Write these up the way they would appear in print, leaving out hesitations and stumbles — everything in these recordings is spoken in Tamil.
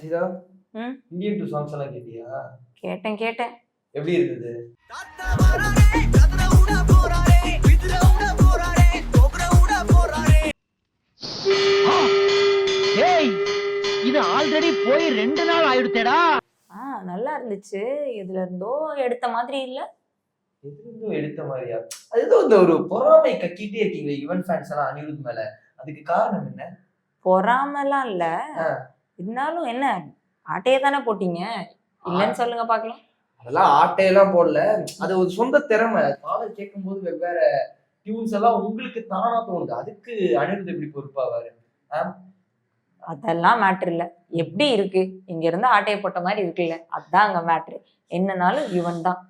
ரசிதா, ம் இந்தியன் டூ சாங்ஸ் எல்லாம் கேட்டியா? கேட்டேன். எப்படி இருந்தது? ஏய் இது ஆல்ரெடி போய் 2 நாள் ஆயிடுச்சேடா. நல்லா இருந்துச்சு. இதுல இருந்தோ எடுத்த மாதிரி இல்ல. எதுவும் எடுத்த மாதிரியா? அது ஏதோ இந்த ஒரு பொறாமை கக்கிட்டே இருக்கீங்களே யுவன் ஃபேன்ஸ் எல்லாம் அனிருத் மேல. அதுக்கு காரணம் என்ன? பொறாமலாம் இல்ல. ஆ. இருந்தாலும் என்ன ஆட்டையே தானே போட்டீங்க. இல்லன்னு சொல்லுங்க பாக்கலாம். அதெல்லாம் ஆட்டையெல்லாம் போடல. அது ஒரு சொந்த திறமை. பாடல் கேட்கும்போது வெவ்வேறு டியூன்ஸ் எல்லாம் உங்களுக்கு தானா தோணுது. அதுக்கு அனிருத் எப்படி பொறுப்பாவாரு? அதெல்லாம் மேட்ரு இல்ல. எப்படி இருக்கு? இங்க இருந்து ஆட்டையை போட்ட மாதிரி இருக்குல்ல, அதுதான் அங்க மேட்ரு. என்னன்னாலும் யுவன் தான்.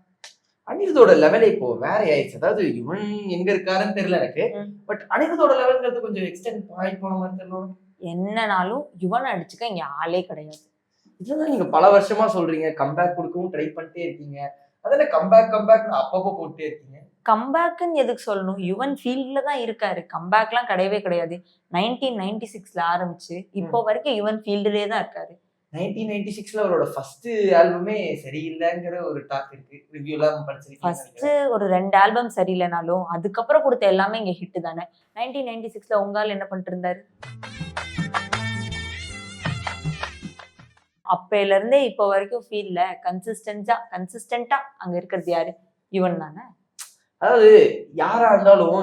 அனிருத்தோட லெவலே இப்போ வேற ஆயிடுச்சு. அதாவது யுவன் எங்க இருக்காருன்னு தெரியல எனக்கு. பட் அனிருத்தோட லெவல்ங்கிறது கொஞ்சம் எக்ஸ்டெண்ட் ஆகி போன மாதிரி தெரியல. என்னனாலும் யுவன் அடிச்சுக்க இங்க ஆளே கிடையாது. இதுதான் நீங்க பல வருஷமா சொல்றீங்க. கம்பேக் கொடுக்கவும் ட்ரை பண்ணிட்டே இருக்கீங்க. அதான கம்பேக் அப்பப்போ போட்டே இருக்கீங்க. கம்பேக்குன்னு எதுக்கு சொல்லணும்? யுவன் ஃபீல்ட்ல தான் இருக்காரு. கம்பேக்லாம் கிடையவே கிடையாது. 1996ல ஆரம்பிச்சு இப்போ வரைக்கும் யுவன் ஃபீல்டுலயே தான் இருக்காரு. 1996ல அவரோட ஃபர்ஸ்ட் ஆல்பமே சரியில்லைங்கிற ஒரு டாக் இருக்கு. ரிவ்யூலாம் படிச்சிருக்கீங்க. ஃபர்ஸ்ட் ஒரு 2 ஆல்பம் சரியில்லைனாலும் அதுக்கப்புறம் கொடுத்த எல்லாமே இங்க ஹிட் தானே. 1996ல உங்கால் என்ன பண்ணிட்டு இருந்தாரு? அப்பையில இருந்தே இப்போ வரைக்கும் ஃபீல்ட்ல கன்சிஸ்டன்டா அங்க இருக்கிறது யாரு? யுவன் தானே. அதாவது யாரா இருந்தாலும்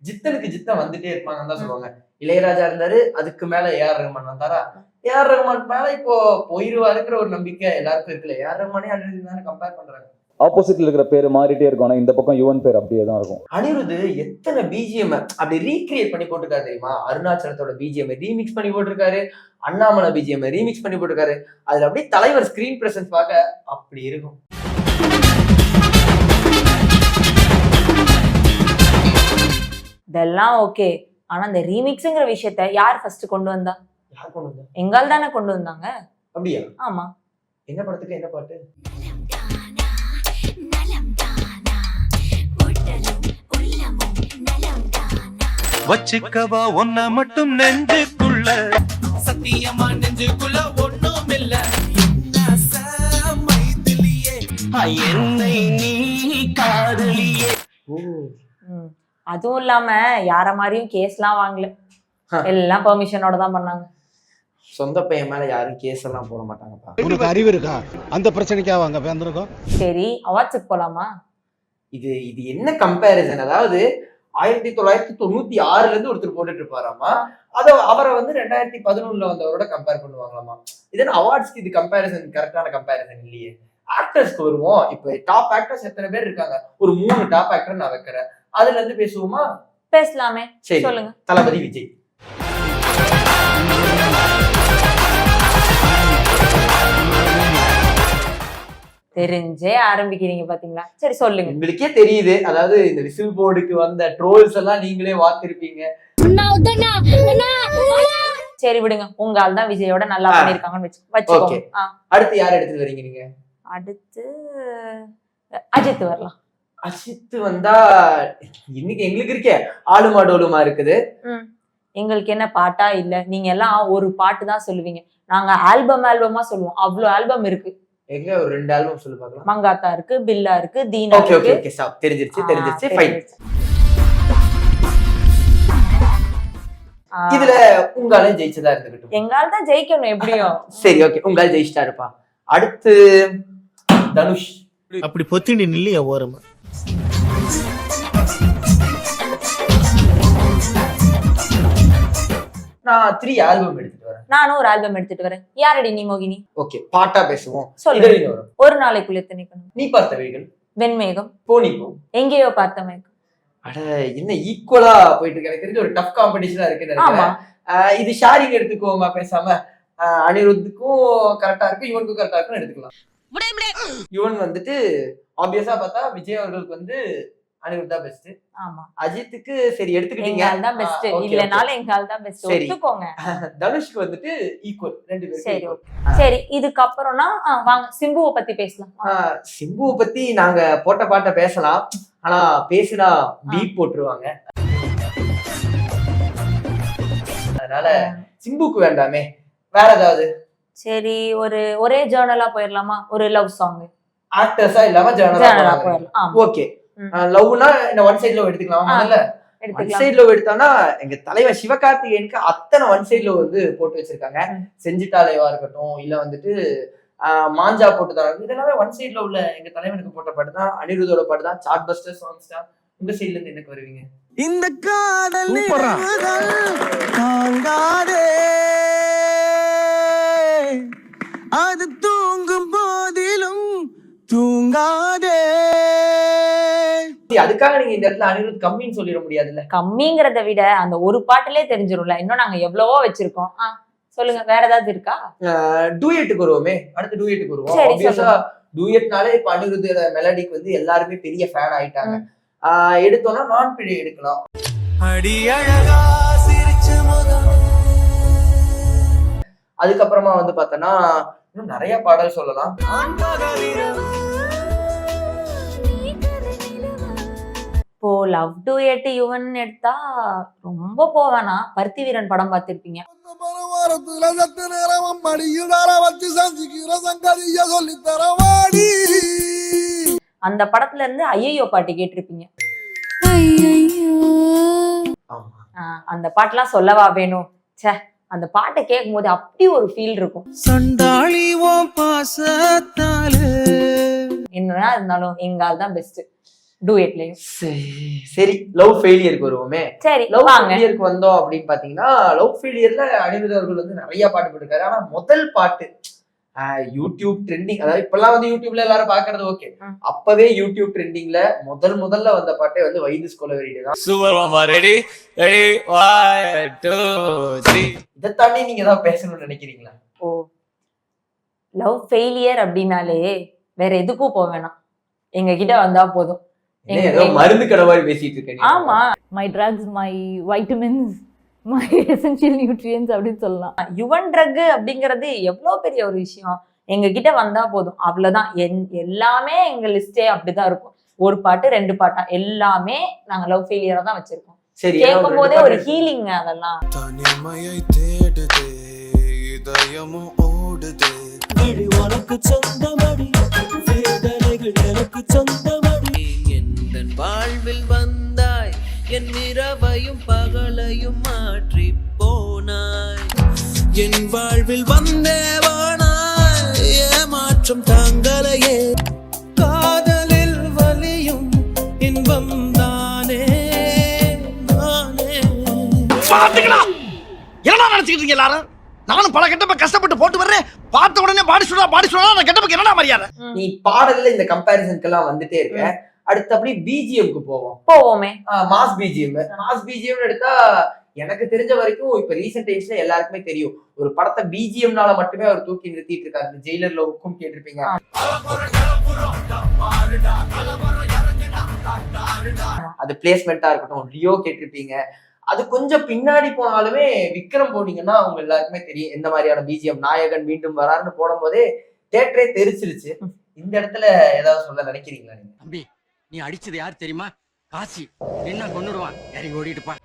ஜித்தனுக்கு ஜித்தன் வந்துட்டே இருப்பாங்கன்னு தான் சொல்லுவாங்க. இளையராஜா இருந்தாரு, அதுக்கு மேல ஏஆர் ரஹ்மான் வந்தாரா, ஏஆர் ரஹ்மான் மேல இப்போ போயிருவாருங்கிற ஒரு நம்பிக்கை எல்லாருக்கும் இருக்குல்ல. ஏஆர் ரஹ்மானே அனிருத் தானே கம்பேர் பண்றாங்க. ஆப்போசிட்ல இருக்கிற பேர் மாறிட்டே இருக்கும். ஆனா இந்த பக்கம் யுவன் பேர் அப்படியே தான் இருக்கும். அனிருத் எத்தனை பிஜிஎம் அப்படி ரீக்ரியேட் பண்ணி போட்டுருக்காரு தெரியுமா? அருணாச்சலத்தோட பிஜிஎம் ரீமிக்ஸ் பண்ணி போட்டிருக்காரு, அண்ணாமலை பிஜிஎம் ரீமிக்ஸ் பண்ணி போட்டிருக்காரு. அதுல அப்படியே தலைவர் ஸ்கிரீன் பிரசன்ஸ் பார்க்க அப்படி இருக்கும். இதெல்லாம் ஓகே. ஆனா இந்த ரீமிக்ஸ்ங்கிற விஷயத்த யார் ஃபர்ஸ்ட் கொண்டு வந்தா? யார் கொண்டு வந்தா? எங்கால் தானே கொண்டு வந்தாங்க. அப்படியா? ஆமா. என்ன படத்துக்கு என்ன பாட்டு? வச்சுக்கவா ஒன்ன மட்டும் நெஞ்சுக்குள்ள, சத்தியமா நெஞ்சுக்குள்ள ஒண்ணும் இல்ல, என்னை நீ காதலியே. அதுவும் இல்லாம யார மாதிரியும் கேஸ்லாம் வாங்கல. எல்லாம் பெர்மிஷனோட தான் பண்ணாங்க. சொந்த பையன் மேல யாரும் கேஸ் எல்லாம் போட மாட்டாங்கப்பா. உனக்கு அறிவு இருக்கா? அந்த பிரச்சனைக்காக அங்க வந்திருக்கோம். சரி, அவார்ட்ஸுக்கு போலாமா? இது என்ன கம்பேரிசன்? அதாவது 1996ல இருந்து ஒருத்தர் போட்டுட்டு இருப்பாராமா. அவரை வந்து 2011ல வந்தவரோட கம்பேர் பண்ணுவாங்களாமா. இதென்ன அவார்ட்ஸ்க்கு இது கம்பேரிசன் கரெக்டான கம்பேரிசன் இல்லையே. ஆக்டர்ஸ்க்கு வருவோம். இப்ப டாப் ஆக்டர்ஸ் எத்தனை பேர் இருக்காங்க? ஒரு 3 டாப் ஆக்டர் நான் வைக்கிறேன். அதுல இருந்து பேசுவோமா? பேசலாமே. சரி, சொல்லுங்க. தளபதி விஜய். தெரிஞ்சே ஆரம்பிக்கிறீங்க பாத்தீங்களா? சரி சொல்லுங்க. உங்களுக்கே தெரியுது. அதாவது இந்த விசில் போர்டுக்கு வந்த ட்ரோல்ஸ் எல்லாம் நீங்களே வாத்திருப்பீங்க. சரி விடுங்க. உங்க ஆள் தான் விஜயோட நல்லா பண்ணிருக்காங்கன்னு வச்சுக்கோங்க. அடுத்து யார் எடுத்துட்டு வரீங்க நீங்க? அடுத்து அஜித் வரலாம். அஜித் வந்தா இன்னைக்கு எங்களுக்கு இருக்கே ஆளுமா டோலுமா இருக்குது. எங்களுக்கு என்ன பாட்டா இல்ல. நீங்க எல்லாம் ஒரு பாட்டு தான் சொல்லுவீங்க. நாங்க ஆல்பமா சொல்லுவோம். அவ்வளவு ஆல்பம் இருக்கு. எங்க ஒரு 2 ஆல்பம் சொல்லு பார்க்கலாம். மங்காத்தா இருக்கு, பில்லா இருக்கு, தீனா இருக்கு. Okay okay stop. தெரிஞ்சிருச்சு ஃபைன். இதுல உங்கால ஜெயிச்சதா இருந்துகிட்டு. எங்கால தான் ஜெயிக்கணும் எப்படியும். சரி ஓகே, உங்கால ஜெயிச்சிட்டாருப்பா. அடுத்து தனுஷ். அப்படி பொத்திண்டி நில்லையா ஓரமா? நான் 3 ஆல்பம் எடுத்துட்டு வரேன். நானும் ஒரு ஆல்பம் எடுத்துட்டு வரேன். யாரடி நீ மோகினி? ஓகே, பாட்டா பேசுவோம். சொல்லுங்க. ஒரு நாளைக்குள்ள திணிக்கணும். நீ பார்த்த வழிகள், வெண்மேகம், போனி போ, எங்கேயோ பார்த்த மேகம். அட என்ன ஈக்குவலா போயிட்டு இருக்கு. எனக்கு தெரிஞ்ச ஒரு டஃப் காம்படிஷனா இருக்குன்னு நினைக்கிறேன். இது ஷேரிங் எடுத்துக்குவோமா பேசாம? அனிருத்துக்கும் கரெக்டா இருக்கு, யுவனுக்கும் கரெக்டா இருக்குன்னு எடுத்துக்கலாம். யுவன் வந்துட்டு ஆப்வியஸா பார்த்தா விஜய் அவர்களுக்கு வந்து அனிருத் தான் பெஸ்ட். ஆமா. அஜித்துக்கு சரி எடுத்துக்கிட்டீங்க. எங்கால் தான் பெஸ்ட். இல்லனால எங்கால் தான் பெஸ்ட். ஒத்துக்கோங்க. தனுஷ்க்கு வந்துட்டு ஈக்குவல் 2 பேரும். சரி ஓகே. சரி, இதுக்கு அப்புறம்னா வாங்க சிம்புவை பத்தி பேசலாம். சிம்புவை பத்தி நாங்க போட்ட பாட்ட பேசலாம். ஆனா பேசினா பீப் போட்டுருவாங்க. அதனால சிம்புக்கு வேண்டாமே, வேற ஏதாவது சரி ஒரே ஜேர்னலா போயிடலாமா? ஒரு லவ் சாங் ஆக்டர்ஸா இல்லாம ஜேர்னலா ஜேர்னலா போயிடலாம். ஆமா. ஓகே. லவ்னா இந்த ஒன் சைடு லவ் எடுத்துக்கலாம் முதல்ல. ஒன் எடுத்துக்கலாம். சைடு லவ் எடுத்தானா எங்க தலைவர் சிவகார்த்திகேயனுக்கு அத்தனை ஒன் சைடு லவ் வந்து போட்டு வச்சிருக்காங்க. செஞ்சிட்டாலேவா இருக்கட்டும், இல்ல வந்துட்டு மாஞ்சா போட்டு தான், இதெல்லாமே ஒன் சைடு லவ்ல எங்க தலைவனுக்கு போட்ட பாட்டு தான். அனிருத்தோட பாட்டு தான். சார்ட் பஸ்டர் சாங்ஸ் தான். உங்க சைடுல இருந்து எனக்கு வருவீங்க? இந்த காதல் தாங்காதே, அது தூங்கும் போதிலும் தூங்காதே. அதுக்காக நீங்க இந்த இடத்துல அனிருத் கம்மின்னு சொல்லிட முடியாதுல்ல. கம்மிங்கிறத விட அந்த ஒரு பாட்டுலயே தெரிஞ்சிரும்ல. இன்னும் நாங்க எவ்வளவோ வச்சிருக்கோம். சொல்லுங்க, வேற ஏதாவது இருக்கா? டூயட்டுக்கு வருவோமே. அடுத்து டூயட்டுக்கு வருவோம். சரி, ஆப்வியஸா டூயட்னாலே இப்ப அனிருத்தோட மெலடிக்கு வந்து எல்லாருமே பெரிய ஃபேன் ஆயிட்டாங்க. எடுத்தோம்னா நான் பிழை எடுக்கலாம். அடி அழகா சிரிச்சு முகம். அதுக்கப்புறமா வந்து பார்த்தோன்னா இன்னும் நிறைய பாடல் சொல்லலாம். இப்போ லவ் டூயட் யுவன் எடுத்தா ரொம்ப போவேனா. பருத்தி வீரன் படம் பார்த்திருப்பீங்க. அந்த படத்துல இருந்து ஐயோ பாட்டு கேட்டிருப்பீங்க. அந்த பாட்டுலாம் சொல்லவா வேணும். சே, அந்த பாட்டை கேட்கும் போது அப்படி ஒரு ஃபீல் இருக்கும். சண்டாளி ஓ பாசத்தால என்னன்னா இருந்தாலும் எங்கால் தான் பெஸ்ட் டூயட்லயும். சரி, லவ் ஃபெயிலியருக்கு வருவோமே. சரி, லவ் வாங்க. ஃபெயிலியருக்கு வந்தோம் அப்படின்னு பாத்தீங்கன்னா, லவ் ஃபெயிலியர்ல அனிருத் அவர்கள் வந்து நிறைய பாட்டு போட்டிருக்காரு. ஆனா முதல் பாட்டு யூடியூப் ட்ரெண்டிங், அதாவது இப்பெல்லாம் வந்து யூடியூப்ல எல்லாரும் பாக்குறது ஓகே, அப்பவே யூடியூப் ட்ரெண்டிங்ல முதல்ல வந்த பாட்டே வந்து வைதிஸ் கொலவெறிட்டு தான். சூப்பர் மாமா. Ready ready 1 2 3. இதை தாண்டி நீங்க ஏதாவது பேசணும்னு நினைக்கிறீங்களா? ஓ, லவ் ஃபெயிலியர் அப்படின்னாலே வேற எதுக்கும் போக வேணாம், எங்க கிட்ட வந்தா போதும். ஏதோ மருந்து கடை மாதிரி பேசிட்டு இருக்கேன். ஆமா, my drugs, my vitamins, my essential nutrients அப்படின்னு சொல்லலாம். யுவன் ட்ரக் அப்படிங்கிறது எவ்வளவு பெரிய ஒரு விஷயம். எங்க கிட்ட வந்தா போதும், அவ்வளவுதான். எல்லாமே எங்க லிஸ்டே அப்படிதான் இருக்கும். ஒரு பாட்டு 2 பாட்டா எல்லாமே நாங்க லவ் ஃபெயிலியரா தான் வச்சிருக்கோம். சரி, கேட்கும் போதே ஒரு ஹீலிங். அதெல்லாம் தனிமையை தேடுதே, இதயமும் ஓடுதே. உனக்கு சொந்தமடி, வேதனைகள் எனக்கு சொந்தமடி. என் வாழ்வில் வந்தாய், என் இரவையும் பகலையும் மாற்றி போனாய். என் வாழ்வில் வந்தேவானாய், ஏமாற்றம் தாங்களையே. காதலில் வலியும் இன்பம் தானே நானே. பாத்துக்கலாம். என்ன நினைச்சுக்கிட்டு இருக்கீங்க எல்லாரும்? நானும் பல கெட்டப்ப கஷ்டப்பட்டு போட்டு வர்றேன். பார்த்த உடனே பாடி சொன்னா நான் கெட்டப்ப என்னடா மரியாதை? நீ பாடல்ல இந்த கம்பேரிசனுக்கு எல்லாம் வந்துட்டே இருக்க. அடுத்து அப்படி பிஜிஎம்க்கு போவோமே. மாஸ் பிஜிஎம் எடுத்தா எனக்கு தெரிஞ்ச வரைக்கும் இப்ப ரீசெண்ட் டைம்ஸ்ல எல்லாருக்குமே தெரியும், ஒரு படத்தை பிஜிஎம்னால மட்டுமே அவர் தூக்கி நிறுத்திட்டு இருக்காரு. ஜெயிலர்ல ஹுக்கும் கேட்டிருப்பீங்க. அது பிளேஸ்மெண்டா இருக்கட்டும், லியோ கேட்டிருப்பீங்க. அது கொஞ்சம் பின்னாடி போனாலுமே விக்ரம் போனீங்கன்னா அவங்க எல்லாருக்குமே தெரியும் எந்த மாதிரியான பிஜிஎம். நாயகன் மீண்டும் வராருன்னு போடும் போதே தியேட்டரே தெரிச்சிருச்சு. இந்த இடத்துல ஏதாவது சொல்ல நினைக்கிறீங்களா நீங்க? தம்பி, நீ அடிச்சது யார் தெரியுமா? காசி. என்ன கொன்னுடுவான், இறங்கி ஓடிட்டுப்பா.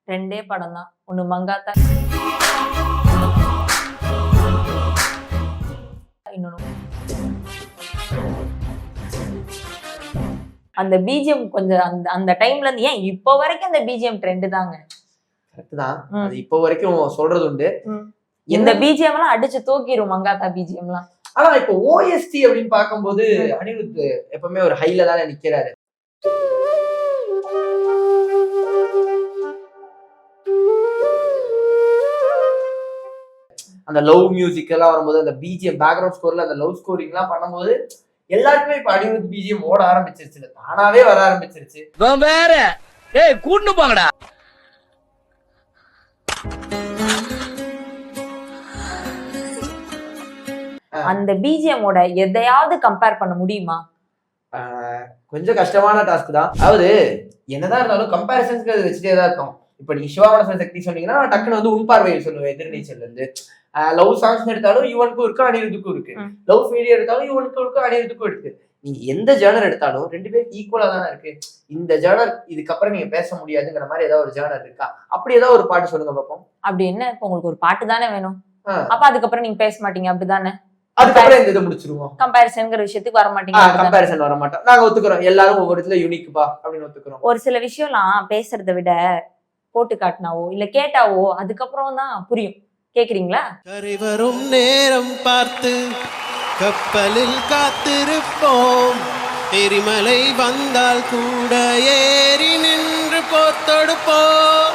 2 படம் தான். ஒண்ணு மங்காத்தா, இன்னொன்னு அந்த பிஜிஎம். கொஞ்சம் அந்த டைம்ல இருந்து ஏன் இப்போ வரைக்கும் அந்த பிஜிஎம் ட்ரெண்ட் தாங்க. கரெக்ட் தான். அது இப்போ வரைக்கும் சொல்றது உண்டு. இந்த பிஜிஎம் எல்லாம் அடிச்சு தூக்கிரும், மங்காத்தா பிஜிஎம் எல்லாம். ஆனா இப்போ ஓஎஸ்டி அப்படின்னு பார்க்கும்போது அனிருத் எப்பவுமே ஒரு ஹைல தானே நிக்கிறாரு. அந்த லவ் மியூசிக் எல்லாம் வரும்போது, அந்த பிஜிஎம் பேக்ரவுண்ட் ஸ்கோர்ல அந்த லவ் ஸ்கோரிங் எல்லாம் பண்ணும்போது எல்லாருக்குமே இப்ப அனிருத் பிஜிஎம் ஓட ஆரம்பிச்சிருச்சு, தானாவே வர ஆரம்பிச்சிருச்சு. வேற ஏய் கூட்டு போங்கடா. அந்த பிஜிஎம்மோட எதையாவது கம்பேர் பண்ண முடியுமா? கொஞ்சம் கஷ்டமான டாஸ்க் தான். அதாவது என்னதான் இருந்தாலும் கம்பேரிசன்ஸ் வச்சுட்டே தான் இருக்கும். இப்ப நீங்க சிவாமன சக்தி சொன்னீங்கன்னா டக்குன்னு வந்து உன் பார்வையில் சொல்லுவேன். எதிர்நீச்சல் இருந்து லவ் சாங்ஸ் எடுத்தாலும் யுவனுக்கும் இருக்கு, அனிருத்துக்கும் இருக்கு. லவ் ஃபெயிலியர் எடுத்தாலும் யுவனுக்கும் இருக்கு, அனிருத்துக்கும் இருக்கு. நீங்க எந்த ஜேர்னர் எடுத்தாலும் 2 பேரும் ஈக்குவலா தானே இருக்கு. இந்த ஜேர்னர் இதுக்கப்புறம் நீங்க பேச முடியாதுங்கிற மாதிரி ஏதாவது ஒரு ஜேர்னர் இருக்கா? அப்படி ஏதாவது ஒரு பாட்டு சொல்லுங்க பாப்போம். அப்படி என்ன, இப்ப உங்களுக்கு ஒரு பாட்டு தானே வேணும், அப்ப அதுக்கப்புறம் நீங்க பேச மாட்டீங்க அப்படிதானே? அதுக்கப்புறம் இந்த இதை முடிச்சிருவோம். கம்பேரிசன்ங்கிற விஷயத்துக்கு வர மாட்டீங்க. கம்பேரிசன் வர மாட்டோம். நாங்க ஒத்துக்கிறோம், எல்லாரும் ஒவ்வொரு இடத்துல யூனிக்பா அப்படின்னு ஒத்துக்கிறோம். ஒரு சில விஷயம்லாம் பேசுறதை விட போட்டு காட்டினாவோ இல்ல கேட்டாவோ அதுக்கப்புறம் தான் புரியும். கேக்குறீங்களா? கரை வரும் நேரம் பார்த்து கப்பலில் காத்திருப்போம், எரிமலை வந்தால் கூட ஏறி நின்று போர் தொடுப்போம்.